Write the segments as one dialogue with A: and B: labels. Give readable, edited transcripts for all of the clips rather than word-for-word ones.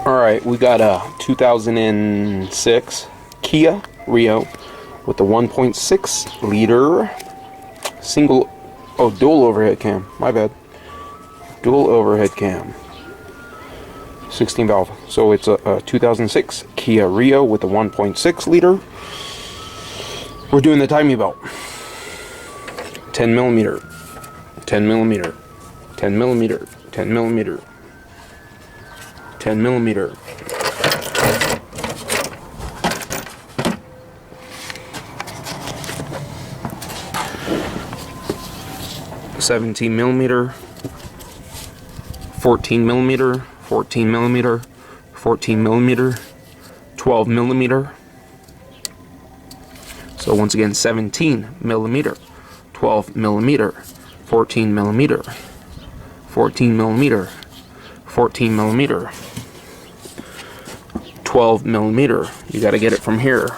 A: Alright, we got a 2006 Kia Rio with the 1.6 liter dual overhead cam. My bad. Dual overhead cam. 16 valve. So it's a 2006 Kia Rio with the 1.6 liter. We're doing the timing belt. 10 millimeter. 10 millimeter. 10 millimeter. 10 millimeter. 10 millimeter. $17 millimeter, 14 millimeter, 14 millimeter, 14 millimeter, 12 millimeter. So once again, 17 millimeter, 12 millimeter, 14 millimeter, 14 millimeter, 14 millimeter, 12 millimeter. You got to get it from here.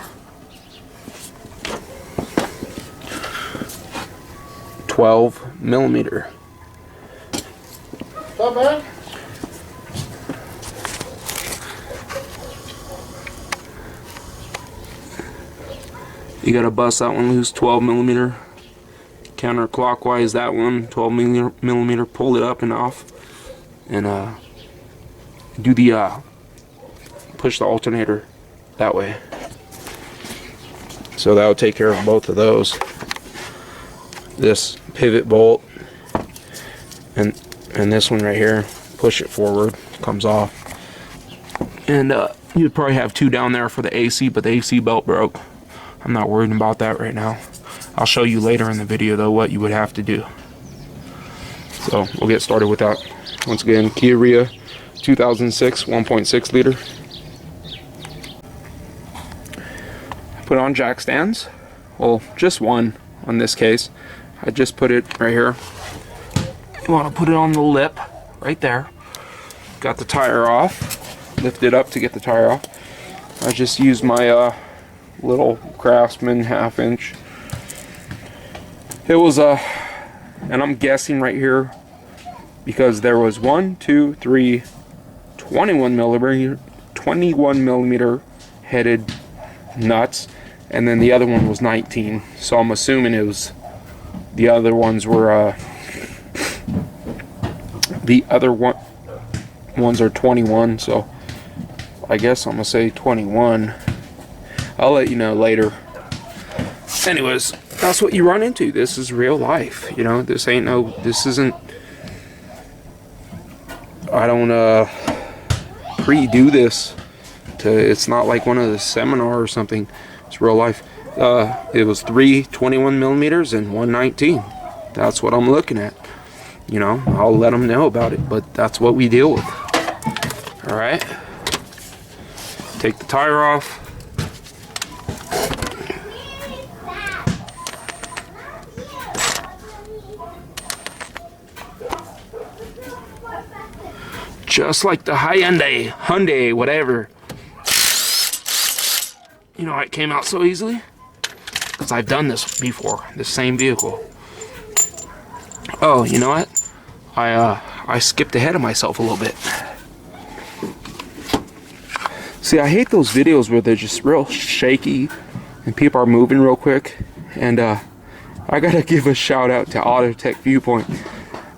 A: 12 millimeter.
B: What's up, man?
A: You gotta bust that one loose, 12 millimeter. Counterclockwise, that one, 12 millimeter. Pull it up and off, and do the push the alternator that way. So that will take care of both of those. This pivot bolt and this one right here, push it forward, comes off. And you'd probably have two down there for the AC, but the AC belt broke. I'm not worried about that right now. I'll show you later in the video though what you would have to do. So we'll get started with that. Once again, Kia Rio 2006 1.6 liter. Put on jack stands. Well, just one on this case. I just put it right here. You want to put it on the lip right there. Got the tire off. Lift it up to get the tire off. I just used my little Craftsman 1/2 inch. It was and I'm guessing right here because there was 1, 2, 3, 21 millimeter headed nuts, and then the other one was 19. So I'm assuming it was the other ones were the other ones are 21. So I guess I'm gonna say 21. I'll let you know later. Anyways, that's what you run into. This is real life, you know. This isn't, I don't pre-do this it's not like one of the seminar or something. It's real life. It was 3 21 millimeters and 1 19. That's what I'm looking at. You know, I'll let them know about it, but that's what we deal with. All right. Take the tire off. Just like the Hyundai, whatever. You know, it came out so easily because I've done this before, the same vehicle. Oh, you know what? I skipped ahead of myself a little bit. See, I hate those videos where they're just real shaky and people are moving real quick. And I gotta give a shout out to Autotech Viewpoint.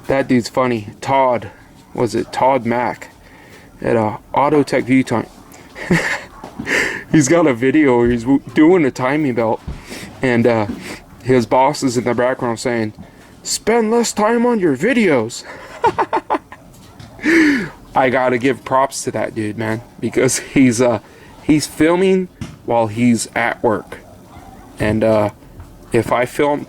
A: That dude's funny. Todd Mack at Autotech Viewpoint. He's got a video where he's doing a timing belt, and his boss is in the background saying, "Spend less time on your videos." I gotta give props to that dude, man, because he's filming while he's at work. And if I filmed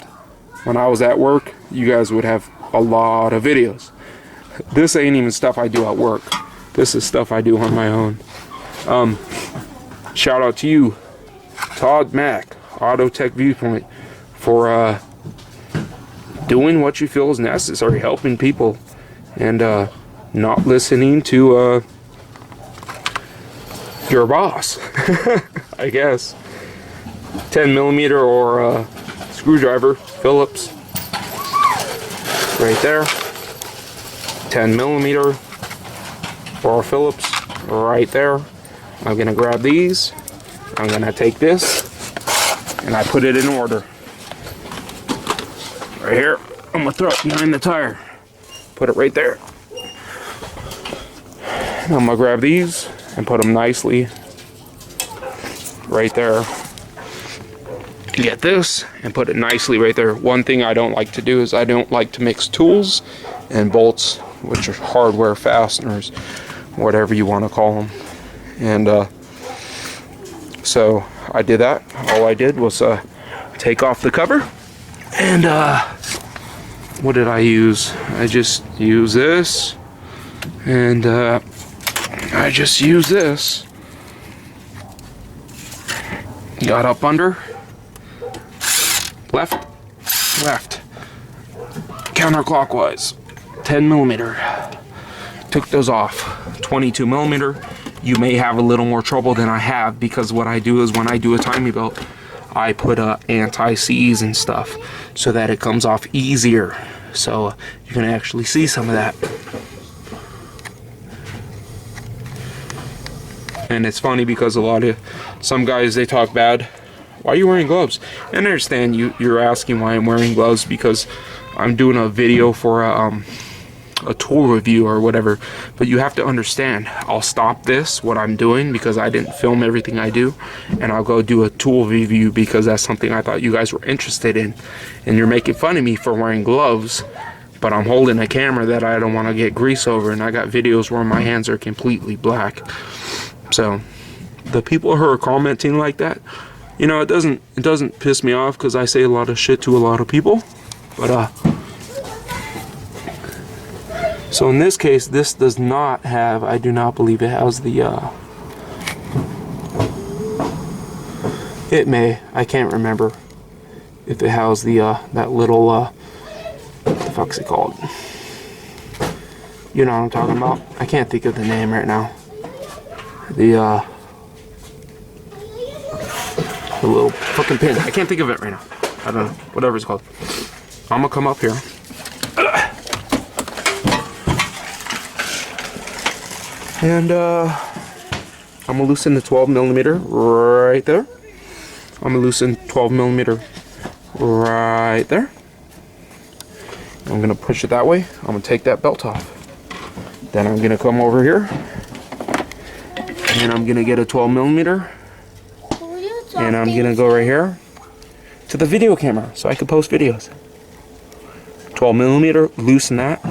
A: when I was at work, you guys would have a lot of videos. This ain't even stuff I do at work. This is stuff I do on my own. Shout out to you, Todd Mack, Autotech Viewpoint, for doing what you feel is necessary, helping people, and not listening to your boss. I guess. 10 millimeter or screwdriver, Phillips, right there. 10 millimeter or Phillips right there. I'm gonna grab these. I'm gonna take this and I put it in order. Right here. I'm gonna throw it behind the tire. Put it right there. And I'm gonna grab these and put them nicely right there. Get this and put it nicely right there. One thing I don't like to do is I don't like to mix tools and bolts, which are hardware fasteners, whatever you want to call them. And so I did that. All I did was take off the cover, and what did I use? I just use this, and I just use this. Got up under, left, counterclockwise, 10 millimeter. Took those off. 22 millimeter. You may have a little more trouble than I have, because what I do is when I do a timing belt, I put anti-seize and stuff so that it comes off easier. So you can actually see some of that. And it's funny because some guys, they talk bad. Why are you wearing gloves? And I understand you're asking why I'm wearing gloves, because I'm doing a video for a tool review or whatever. But you have to understand, I'll stop this, what I'm doing, because I didn't film everything I do, and I'll go do a tool review because that's something I thought you guys were interested in. And you're making fun of me for wearing gloves, but I'm holding a camera that I don't want to get grease over, and I got videos where my hands are completely black. So the people who are commenting like that, you know, it doesn't piss me off, because I say a lot of shit to a lot of people. But so in this case, this does not have, I do not believe it has the it may, I can't remember if it has the that little what the fuck's it called? You know what I'm talking about? I can't think of the name right now. The little fucking pin. I can't think of it right now. I don't know. Whatever it's called. I'm gonna come up here. And I'm gonna loosen the 12 millimeter right there. I'm gonna loosen 12 millimeter right there. I'm gonna push it that way. I'm gonna take that belt off. Then I'm gonna come over here, and I'm gonna get a 12 millimeter, and I'm gonna go right here to the video camera so I can post videos. 12 millimeter, loosen that,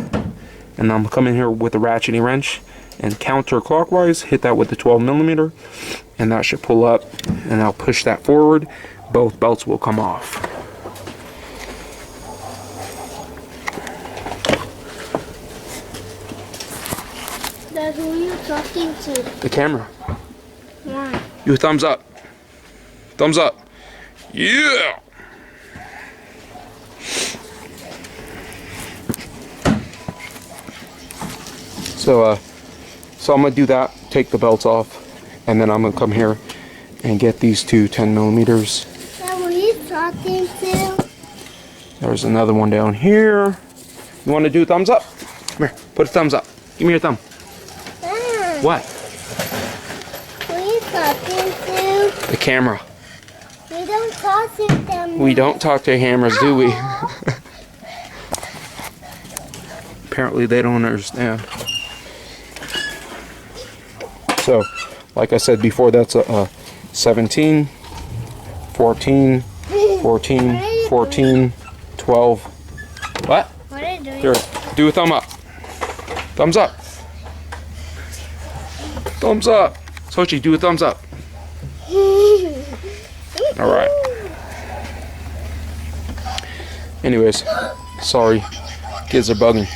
A: and I'm coming here with a ratcheting wrench and counterclockwise hit that with the 12 millimeter, and that should pull up, and I'll push that forward. Both belts will come off.
B: Dad, who are you talking to?
A: The camera.
B: Why?
A: You thumbs up. Thumbs up. Yeah. So I'm gonna do that, take the belts off, and then I'm gonna come here and get these two 10 millimeters.
B: Dad, who are you talking to?
A: There's another one down here. You want to do a thumbs up? Come here, put a thumbs up. Give me your thumb.
B: Dad,
A: What?
B: who are you talking to?
A: The camera.
B: We don't talk to them.
A: We don't talk to hammers, do we? Apparently they don't understand. So, like I said before, that's a 17, 14, 14, 14, 12. What?
B: What are you doing?
A: Here, do a thumb up. Thumbs up. Thumbs up. Sochi, do a thumbs up. Alright. Anyways, sorry. Kids are bugging.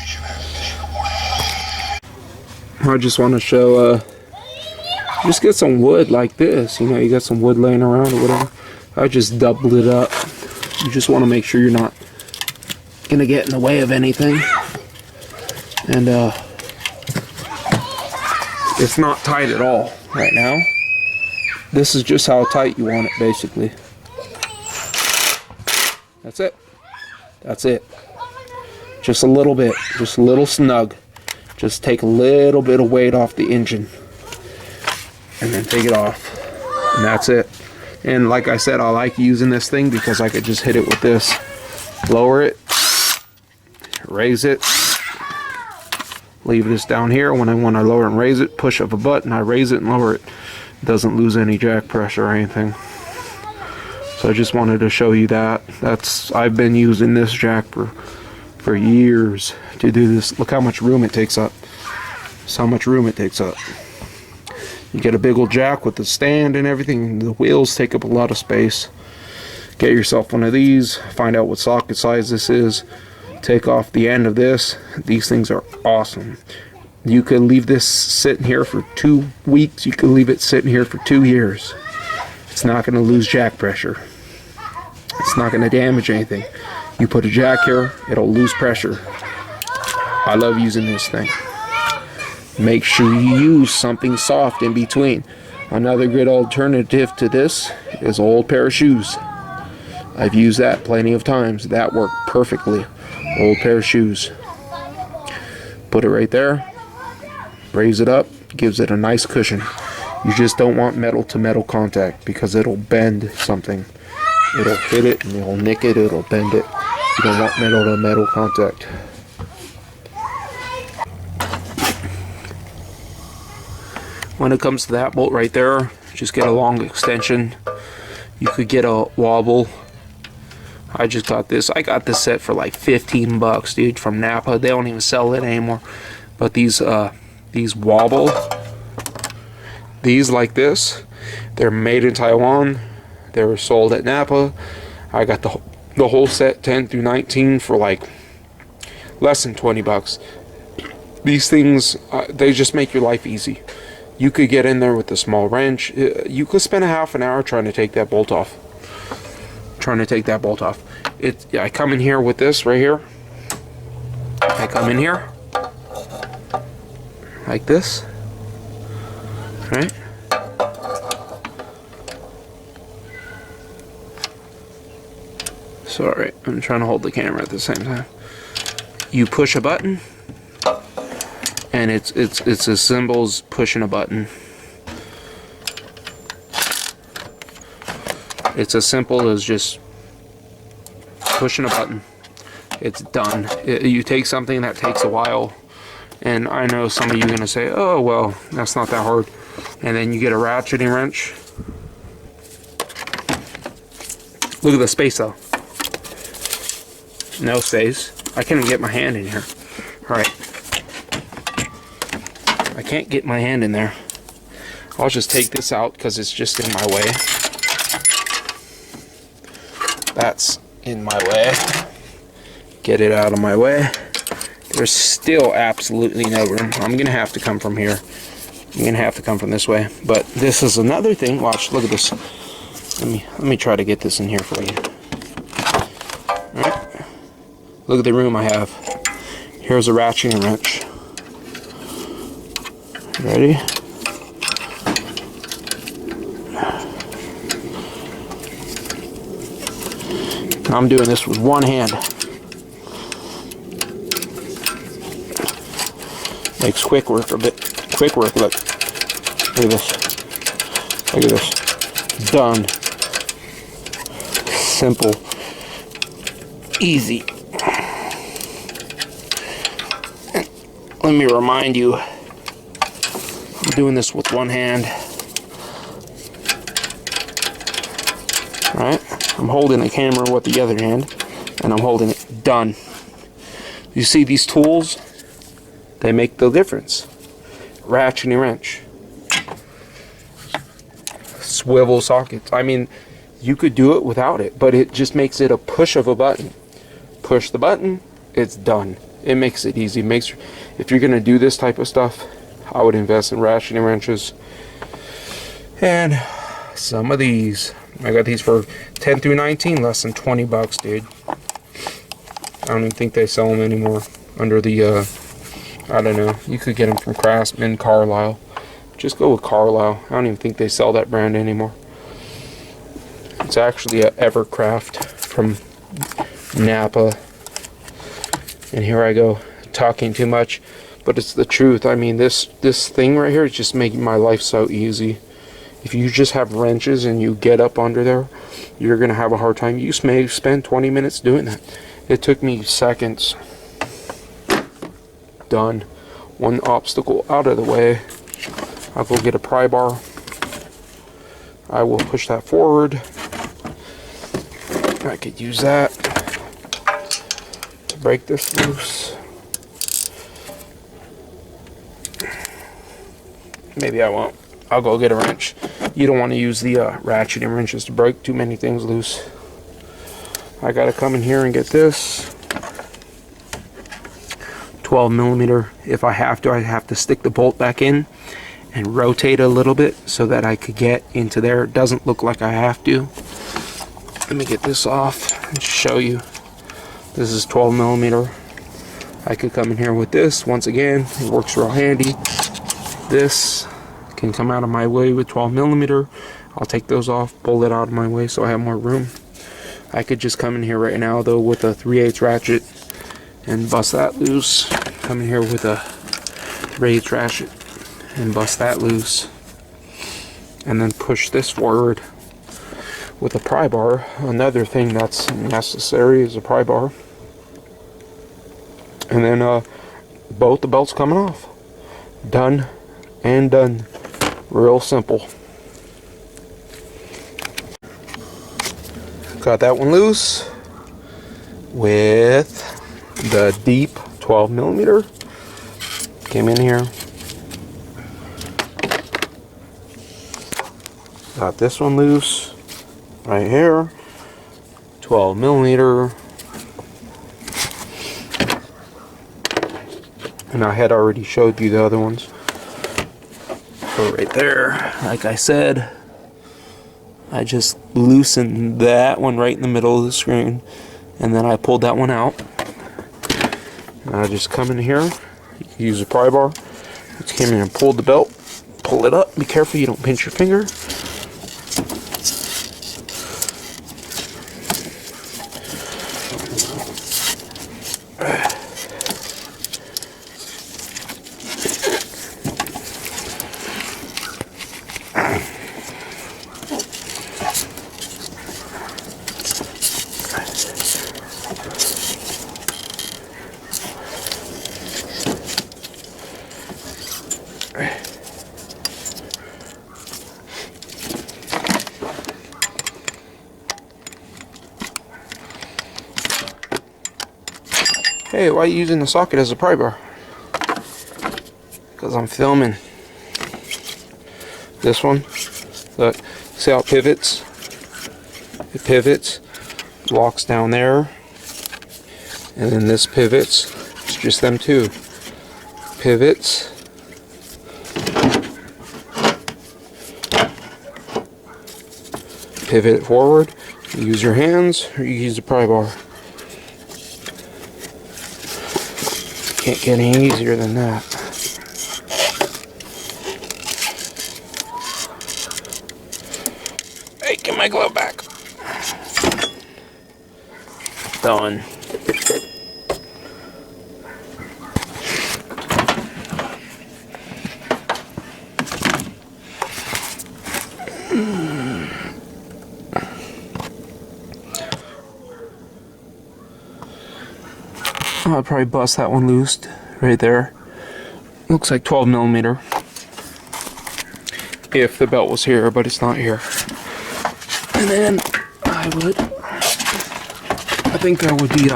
A: I just want to show, just get some wood like this. You know, you got some wood laying around or whatever. I just doubled it up. You just want to make sure you're not going to get in the way of anything. And, it's not tight at all right now. This is just how tight you want it, basically. That's it. That's it. Just a little bit. Just a little snug. Just take a little bit of weight off the engine. and then take it off, and that's it. And like I said, I like using this thing because I could just hit it with this, lower it, raise it, leave this down here. When I want to lower and raise it, push up a button, I raise it and lower it. It doesn't lose any jack pressure or anything. So I just wanted to show you that. I've been using this jack for years to do this. Look how much room it takes up. That's how much room it takes up. You get a big old jack with the stand and everything. The wheels take up a lot of space. Get yourself one of these. Find out what socket size this is. Take off the end of this. These things are awesome. You could leave this sitting here for 2 weeks. You could leave it sitting here for 2 years. It's not going to lose jack pressure. It's not going to damage anything. You put a jack here, it'll lose pressure. I love using this thing. Make sure you use something soft in between. Another good alternative to this is an old pair of shoes. I've used that plenty of times. That worked perfectly. Old pair of shoes. Put it right there. Raise it up. Gives it a nice cushion. You just don't want metal to metal contact because it'll bend something. It'll hit it and it'll nick it. It'll bend it. You don't want metal to metal contact. When it comes to that bolt right there, just get a long extension. You could get a wobble. I just got this. I got this set for like 15 bucks, dude, from Napa. They don't even sell it anymore. But these wobble, these like this, they're made in Taiwan. They were sold at Napa. I got the whole set, 10 through 19, for like less than 20 bucks. These things, they just make your life easy. You could get in there with a small wrench. You could spend a half an hour trying to take that bolt off. I come in here with this right here. I come in here like this, right? Sorry, I'm trying to hold the camera at the same time. You push a button, and it's as simple as pushing a button. It's as simple as just pushing a button. It's done. You take something that takes a while, and I know some of you are going to say, oh, well, that's not that hard. And then you get a ratcheting wrench. Look at the space, though. No space. I can't even get my hand in here. All right. I can't get my hand in there. I'll just take this out because it's just in my way. That's in my way. Get it out of my way. There's still absolutely no room. I'm gonna have to come from here. I'm gonna have to come from this way. But this is another thing. Watch, look at this. Let me try to get this in here for you. All right. Look at the room I have. Here's a ratcheting wrench. Ready? I'm doing this with one hand. Makes quick work a bit. Quick work, look. Look at this. Look at this. Done. Simple. Easy. Let me remind you, I'm doing this with one hand. Right? I'm holding the camera with the other hand, and I'm holding it. Done. You see these tools? They make the difference. Ratcheting wrench. Swivel sockets. I mean, you could do it without it, but it just makes it a push of a button. Push the button, it's done. It makes it easy. If you're going to do this type of stuff, I would invest in ratcheting wrenches. And some of these. I got these for 10 through 19, less than 20 bucks, dude. I don't even think they sell them anymore under the, I don't know. You could get them from Craftsman, Carlisle. Just go with Carlisle. I don't even think they sell that brand anymore. It's actually a Evercraft from Napa. And here I go, talking too much, but it's the truth. I mean, this thing right here is just making my life so easy. If you just have wrenches and you get up under there, you're going to have a hard time. You may spend 20 minutes doing that. It took me seconds. Done. One obstacle out of the way. I'll go get a pry bar. I will push that forward. I could use that to break this loose. Maybe I won't. I'll go get a wrench. You don't want to use the ratcheting wrenches to break too many things loose. I gotta come in here and get this 12 millimeter. If I have to stick the bolt back in and rotate a little bit so that I could get into there. It doesn't look like I have to. Let me get this off and show you. This is 12 millimeter. I could come in here with this. Once again, it works real handy. This can come out of my way with 12 millimeter. I'll take those off, pull it out of my way so I have more room. I could just come in here right now though with a 3/8 ratchet and bust that loose. Come in here with a 3/8 ratchet and bust that loose. And then push this forward with a pry bar. Another thing that's necessary is a pry bar. And then both the belts coming off. Done and done. Real simple. Got that one loose with the deep 12 millimeter. Came in here. Got this one loose right here. 12 millimeter. And I had already showed you the other ones. So right there, like I said, I just loosened that one right in the middle of the screen, and then I pulled that one out. And I just come in here, use a pry bar, just came in and pulled the belt, pull it up, be careful you don't pinch your finger. Hey, why are you using the socket as a pry bar? Because I'm filming. This one, look, see how it pivots? It pivots, locks down there, and then this pivots. It's just them two. Pivots. Pivot it forward. You use your hands or you use the pry bar. Can't get any easier than that. Hey, get my glove back. Done. I'll probably bust that one loose right there. Looks like 12 millimeter. If the belt was here, but it's not here. And then I think that would be,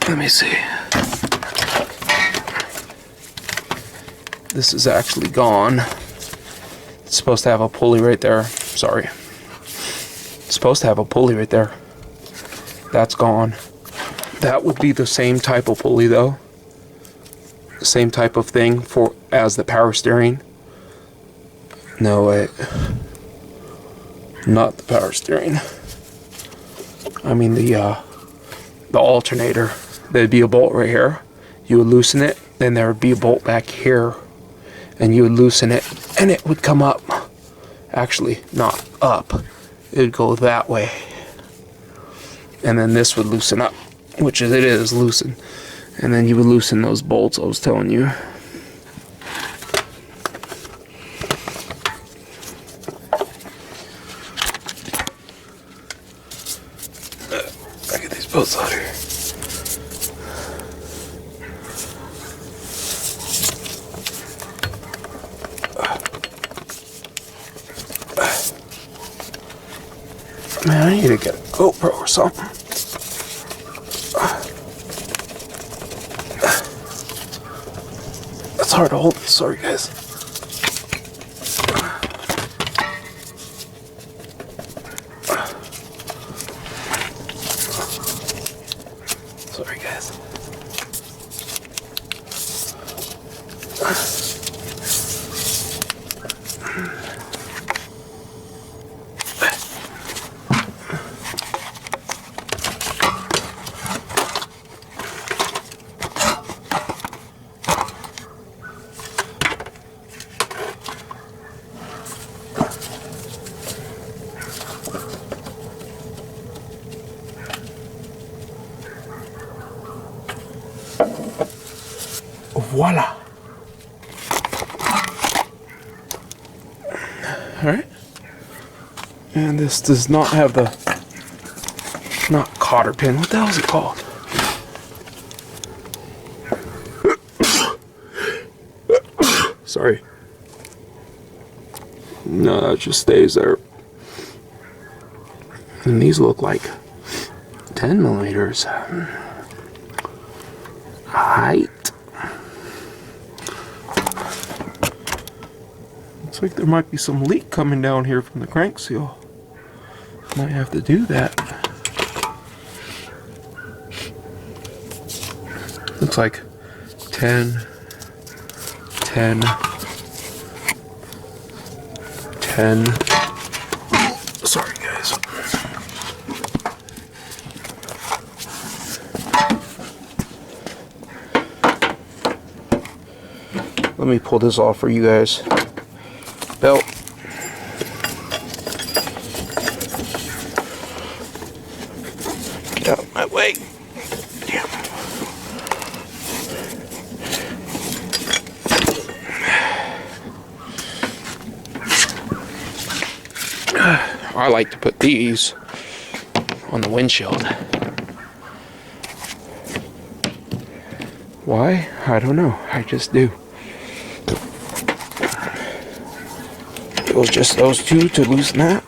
A: let me see. This is actually gone. It's supposed to have a pulley right there. Sorry. It's supposed to have a pulley right there. That's gone. That would be the same type of pulley though. The same type of thing as the power steering. No, wait. Not the power steering. I mean the alternator. There'd be a bolt right here. You would loosen it, then there would be a bolt back here. And you would loosen it, and it would come up. Actually, not up. It would go that way. And then this would loosen up. Which is, it is loosen. And then you would loosen those bolts I was telling you. goes out here. Man, I need to get a GoPro or something. It's hard to hold. Sorry, guys. Sorry, guys. Voila. Alright. And this does not have the, not cotter pin. What the hell is it called? Sorry. No, that just stays there. And these look like 10 millimeters. Height. Looks like there might be some leak coming down here from the crank seal. Might have to do that. Looks like 10, 10, 10. Sorry, guys. Let me pull this off for you guys. Belt. Get out of my way. Damn. I like to put these on the windshield. Why? I don't know. I just do. It was just those two to loosen that.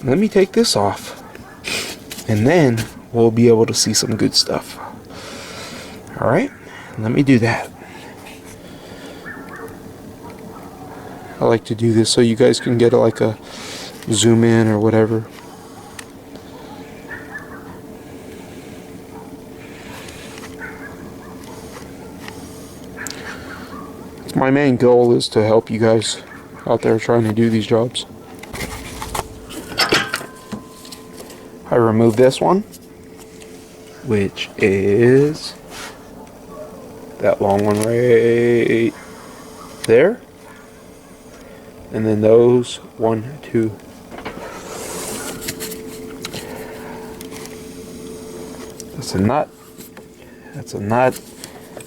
A: Let me take this off, and then we'll be able to see some good stuff. Alright, let me do that. I like to do this so you guys can get like a zoom in or whatever. My main goal is to help you guys out there trying to do these jobs. I removed this one, which is that long one right there, and then those 1, 2. That's a nut. That's a nut.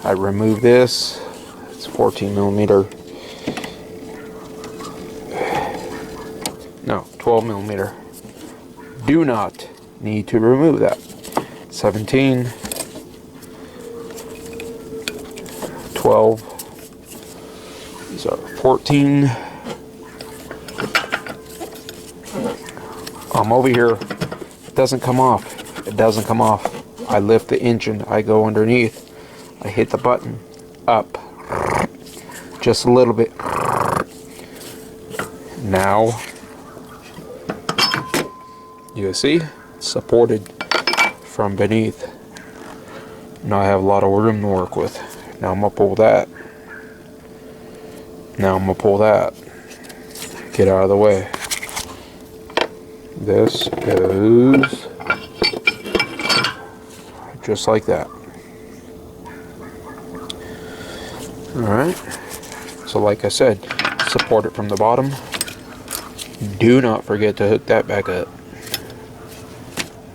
A: I removed this. It's 14 millimeter. No, 12 millimeter. Do not need to remove that. 17, 12. These are 14. I'm over here. It doesn't come off. It doesn't come off. I lift the engine. I go underneath. I hit the button. Up. Just a little bit. Now, you see, it's supported from beneath. Now I have a lot of room to work with. Now I'm gonna pull that. Now I'm gonna pull that. Get out of the way. This goes just like that. Alright. So like I said, support it from the bottom. Do not forget to hook that back up.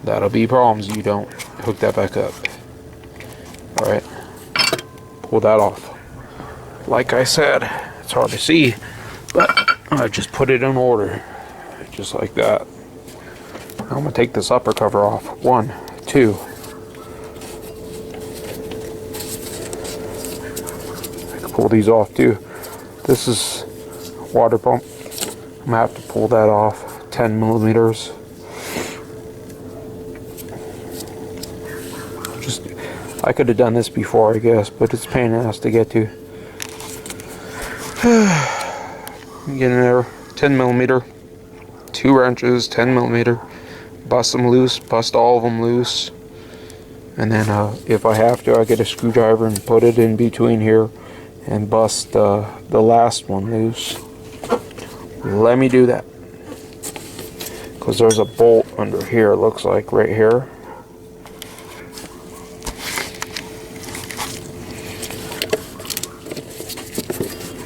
A: That'll be problems if you don't hook that back up. Alright. Pull that off. Like I said, it's hard to see, but I just put it in order. Just like that. I'm going to take this upper cover off. 1, 2. I can pull these off too. This is water pump. I'm gonna have to pull that off. 10 millimeters. I could have done this before, I guess, but it's a pain in the ass to get to. Get in there. 10 millimeter. 2 wrenches. 10 millimeter. Bust them loose. Bust all of them loose. And then if I have to, I get a screwdriver and put it in between here and bust the last one loose. Let me do that. Because there's a bolt under here, it looks like, right here.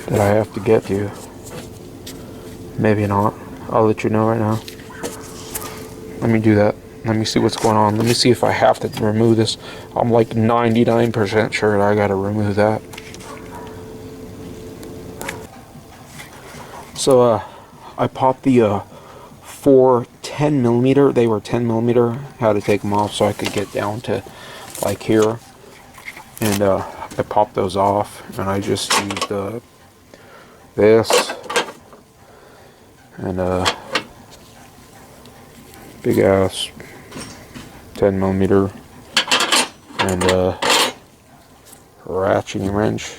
A: That I have to get to. Maybe not. I'll let you know right now. Let me do that. Let me see what's going on. Let me see if I have to remove this. I'm like 99% sure I gotta remove that. So I popped the 4 10 millimeter. They were 10 millimeter. Had to take them off so I could get down to like here. And I popped those off, and I just used this and big ass 10 millimeter and ratcheting wrench.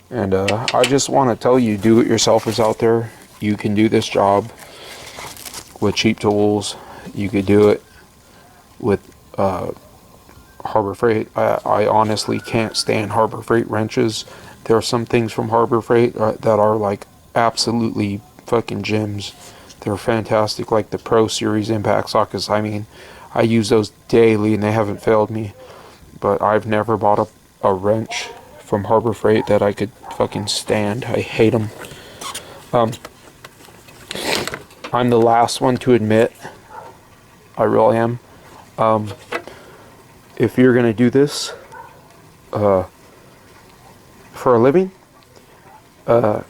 A: And I just want to tell you, do-it-yourselfers out there, you can do this job with cheap tools. You could do it with Harbor Freight. I honestly can't stand Harbor Freight wrenches. There are some things from Harbor Freight that are like absolutely fucking gems. They're fantastic, like the Pro Series impact sockets. I mean, I use those daily and they haven't failed me. But I've never bought a wrench from Harbor Freight that I could fucking stand. I hate them. I'm the last one to admit, I really am. If you're gonna do this for a living, and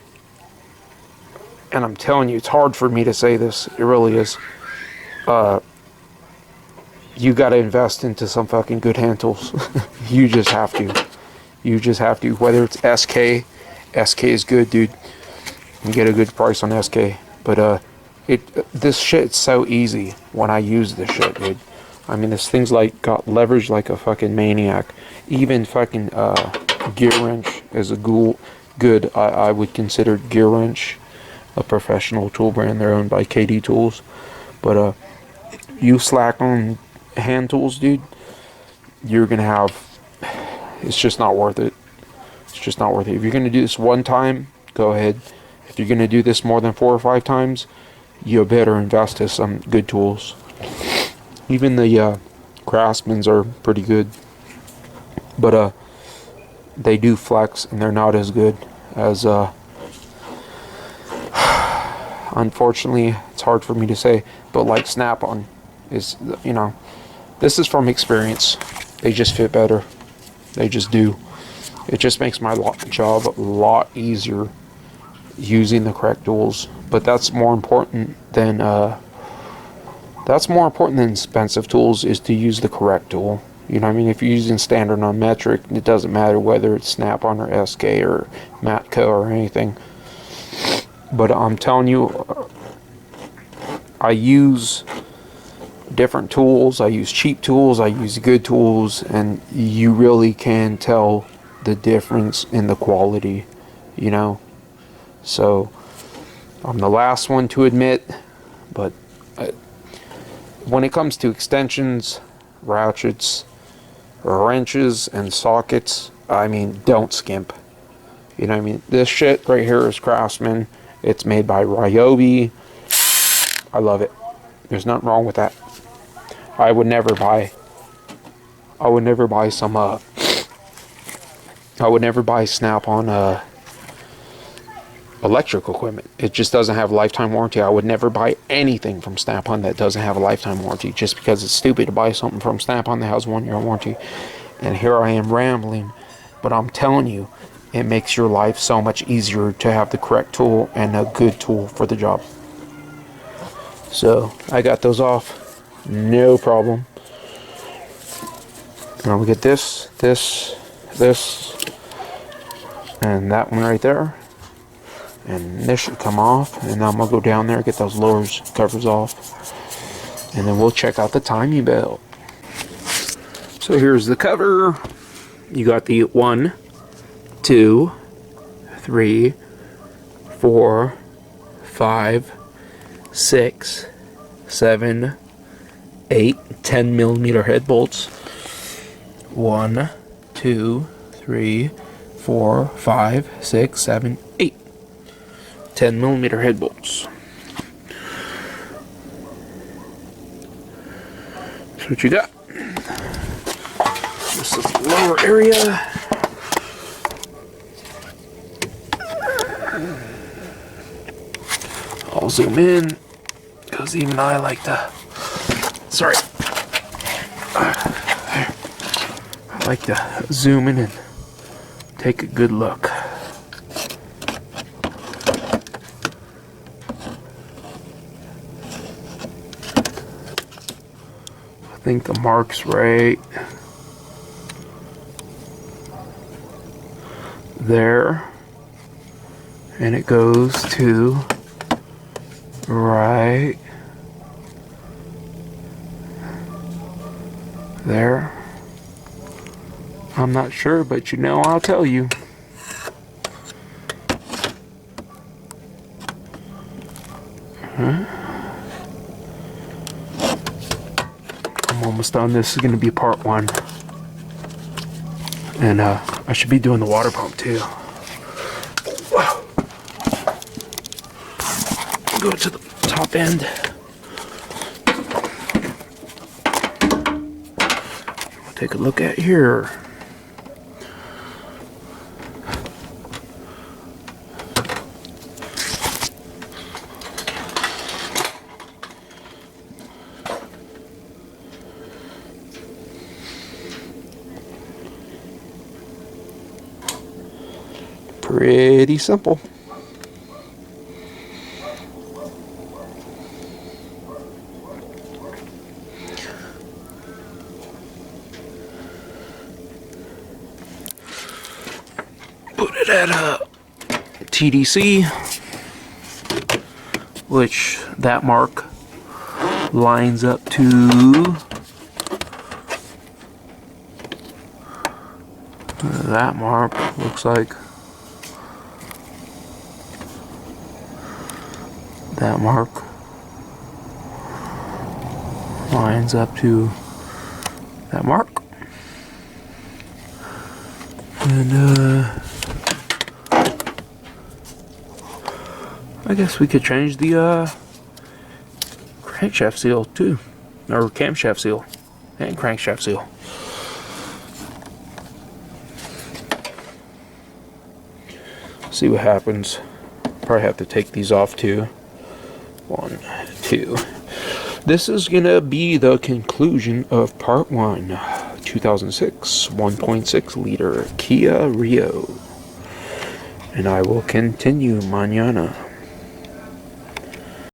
A: I'm telling you, it's hard for me to say this, it really is, you gotta invest into some fucking good hand tools. You just have to. You just have to. Whether it's SK is good, dude. You get a good price on SK. But this shit's so easy when I use this shit, dude. I mean, this thing's like got leverage like a fucking maniac. Even fucking Gear Wrench is a good. I would consider Gear Wrench a professional tool brand. They're owned by KD Tools. But you slack on hand tools, dude, you're gonna have. It's just not worth it. It's just not worth it. If you're gonna do this one time, go ahead. If you're gonna do this more than 4 or 5 times, you better invest in some good tools. Even the Craftsman's are pretty good, but they do flex and they're not as good as unfortunately, it's hard for me to say, but like Snap-on is, you know, this is from experience. They just fit better. They just do. It just makes my job a lot easier using the correct tools. But that's more important than expensive tools, is to use the correct tool. You know what I mean? If you're using standard non-metric, it doesn't matter whether it's Snap-on or SK or Matco or anything. But I'm telling you, I use different tools. I use cheap tools. I use good tools, and you really can tell the difference in the quality, you know. So I'm the last one to admit, but when it comes to extensions, ratchets, wrenches, and sockets, I mean, don't skimp. You know what I mean? This shit right here is Craftsman. It's made by Ryobi. I love it. There's nothing wrong with that. I would never buy some I would never buy Snap-on electrical equipment. It just doesn't have a lifetime warranty. I would never buy anything from Snap-on that doesn't have a lifetime warranty, just because it's stupid to buy something from Snap-on that has a 1-year warranty. And here I am rambling, but I'm telling you, it makes your life so much easier to have the correct tool and a good tool for the job. So I got those off, no problem. Now we get this, and that one right there. And this should come off. And now I'm going to go down there, get those lowers covers off. And then we'll check out the timing belt. So here's the cover. You got the 1, 2, 3, 4, 5, 6, 7, 8, 10 millimeter head bolts. 1, 2, 3, 4, 5, 6, 7, 8. 10 millimeter head bolts. That's what you got. This is the lower area. I'll zoom in because even I like to. Sorry. I like to zoom in and take a good look. I think the mark's right there, and it goes to right there. I'm not sure, but you know I'll tell you. I'm almost done. This is going to be part 1. And I should be doing the water pump too. Go to the top end. We'll take a look at here. Pretty simple. Put it at a TDC, which that mark lines up to that mark. Looks like that mark lines up to that mark. And I guess we could change the crankshaft seal too, or camshaft seal and crankshaft seal. See what happens. Probably have to take these off too. 1, 2. This is gonna be the conclusion of part 1. 2006 1.6 liter Kia Rio. And I will continue mañana.